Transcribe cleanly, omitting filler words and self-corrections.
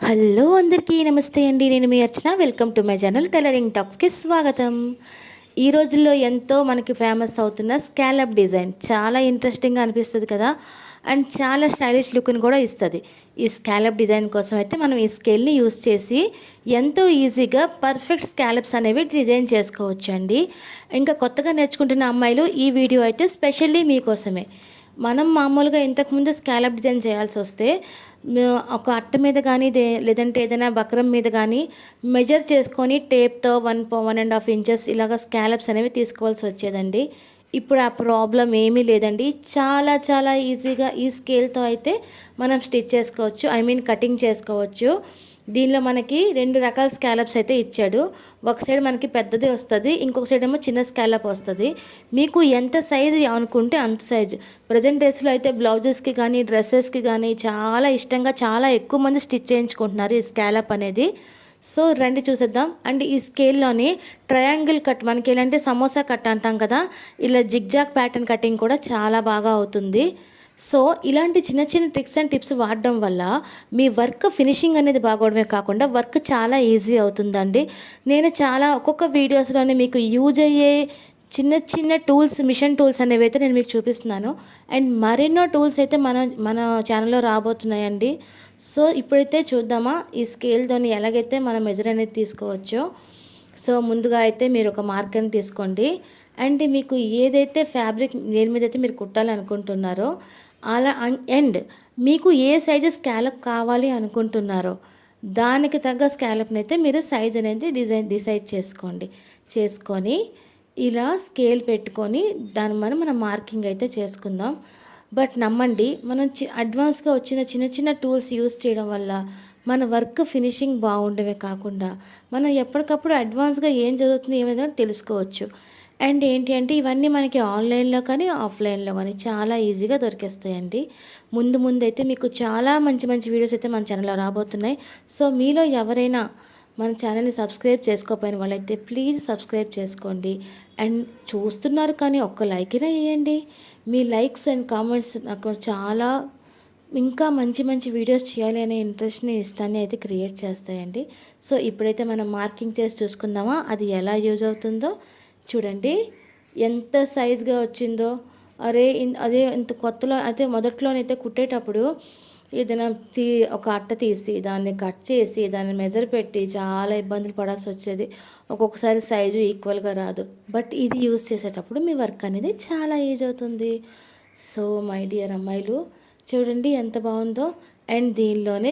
Hello అందరికీ నమస్తే అండి. నేను మీ Archana. Welcome to my channel tailoring టాక్స్కి స్వాగతం. ఈ రోజుల్లో ఎంతో మనకి ఫేమస్ అవుతున్న స్కాలప్ డిజైన్ చాలా ఇంట్రెస్టింగ్గా అనిపిస్తుంది కదా, అండ్ చాలా స్టైలిష్ లుక్ని కూడా ఇస్తుంది. ఈ స్కాలప్ డిజైన్ కోసం అయితే మనం ఈ స్కేల్ని యూస్ చేసి ఎంతో ఈజీగా పర్ఫెక్ట్ స్కాలప్స్ అనేవి డిజైన్ చేసుకోవచ్చు అండి. ఇంకా కొత్తగా నేర్చుకుంటున్న అమ్మాయిలు ఈ వీడియో అయితే స్పెషల్లీ మీకోసమే. మనం మామూలుగా ఇంతకుముందు స్కాలప్ డిజైన్ చేయాల్సి వస్తే ఒక అట్ట మీద కానీ లేదంటే ఏదైనా వక్రం మీద కానీ మెజర్ చేసుకొని టేప్తో 1.5 ఇంచెస్ ఇలాగ స్కాలప్స్ అనేవి తీసుకోవాల్సి వచ్చేదండి. ఇప్పుడు ఆ ప్రాబ్లం ఏమీ లేదండి. చాలా చాలా ఈజీగా ఈ స్కేల్తో అయితే మనం స్టిచ్ చేసుకోవచ్చు, ఐ మీన్ కటింగ్ చేసుకోవచ్చు. దీనిలో మనకి 2 రకాల స్కాలప్స్ అయితే ఇచ్చాడు. ఒక సైడ్ మనకి పెద్దది వస్తుంది, ఇంకొక సైడ్ ఏమో చిన్న స్కాలప్ వస్తుంది. మీకు ఎంత సైజు అనుకుంటే అంత సైజు. ప్రజెంట్ డేస్లో అయితే బ్లౌజెస్కి కానీ డ్రెస్సెస్కి కానీ చాలా ఇష్టంగా చాలా ఎక్కువ మంది స్టిచ్ చేయించుకుంటున్నారు ఈ స్కాలప్ అనేది. సో రండి చూసేద్దాం. అండ్ ఈ స్కేల్లోని ట్రయాంగిల్ కట్, మనకి ఎలాంటి సమోసా కట్ అంటాం కదా, ఇలా జిగ్జాగ్ ప్యాటర్న్ కటింగ్ కూడా చాలా బాగా అవుతుంది. సో ఇలాంటి చిన్న చిన్న ట్రిక్స్ అండ్ టిప్స్ వాడడం వల్ల మీ వర్క్ ఫినిషింగ్ అనేది బాగోవడమే కాకుండా వర్క్ చాలా ఈజీ అవుతుందండి. నేను చాలా ఒక్కొక్క వీడియోస్లోనే మీకు యూజ్ అయ్యే చిన్న చిన్న టూల్స్, మిషన్ టూల్స్ అనేవి అయితే నేను మీకు చూపిస్తున్నాను. అండ్ మరెన్నో టూల్స్ అయితే మన మన ఛానల్లో రాబోతున్నాయండి. సో ఇప్పుడైతే చూద్దామా ఈ స్కేల్తోని ఎలాగైతే మనం మెజర్ అనేది తీసుకోవచ్చో. సో ముందుగా అయితే మీరు ఒక మార్కర్ని తీసుకోండి. అండ్ మీకు ఏదైతే ఫ్యాబ్రిక్ దేని మీద అయితే మీరు కుట్టాలనుకుంటున్నారో అలా అండ్ మీకు ఏ సైజు స్కాలప్ కావాలి అనుకుంటున్నారో దానికి తగ్గ స్కాలప్ని అయితే మీరు సైజ్ అనేది డిసైడ్ చేసుకొని ఇలా స్కేల్ పెట్టుకొని దాని మనం మార్కింగ్ అయితే చేసుకుందాం. బట్ నమ్మండి, మనం అడ్వాన్స్గా వచ్చిన చిన్న చిన్న టూల్స్ యూస్ చేయడం వల్ల మన వర్క్ ఫినిషింగ్ బాగుండమే కాకుండా మనం ఎప్పటికప్పుడు అడ్వాన్స్గా ఏం జరుగుతుంది ఏమైనా తెలుసుకోవచ్చు. అండ్ ఏంటి అంటే ఇవన్నీ మనకి ఆన్లైన్లో కానీ ఆఫ్లైన్లో కానీ చాలా ఈజీగా దొరికేస్తాయండి. ముందు అయితే మీకు చాలా మంచి మంచి వీడియోస్ అయితే మన ఛానల్లో రాబోతున్నాయి. సో మీలో ఎవరైనా మన ఛానల్ని సబ్స్క్రైబ్ చేసుకోకపోయిన వాళ్ళైతే ప్లీజ్ సబ్స్క్రైబ్ చేసుకోండి. అండ్ చూస్తున్నారు కానీ ఒక్క లైక్ అయినా వేయండి. మీ లైక్స్ అండ్ కామెంట్స్ నాకు చాలా ఇంకా మంచి మంచి వీడియోస్ చేయాలి అనే ఇంట్రెస్ట్ని, ఇష్టాన్ని అయితే క్రియేట్ చేస్తాయండి. సో ఇప్పుడైతే మనం మార్కింగ్ చేసి చూసుకుందామా అది ఎలా యూజ్ అవుతుందో. చూడండి ఎంత సైజ్గా వచ్చిందో. అరే అదే ఇంత కొత్తలో అయితే మొదట్లోనైతే కుట్టేటప్పుడు ఏదైనా ఒక అట్ట తీసి దాన్ని కట్ చేసి దాన్ని మెజర్ పెట్టి చాలా ఇబ్బందులు పడాల్సి వచ్చేది. ఒక్కొక్కసారి సైజు ఈక్వల్గా రాదు. బట్ ఇది యూజ్ చేసేటప్పుడు మీ వర్క్ అనేది చాలా ఈజీ అవుతుంది. సో మై డియర్ అమ్మాయిలు, చూడండి ఎంత బాగుందో. అండ్ దీనిలోనే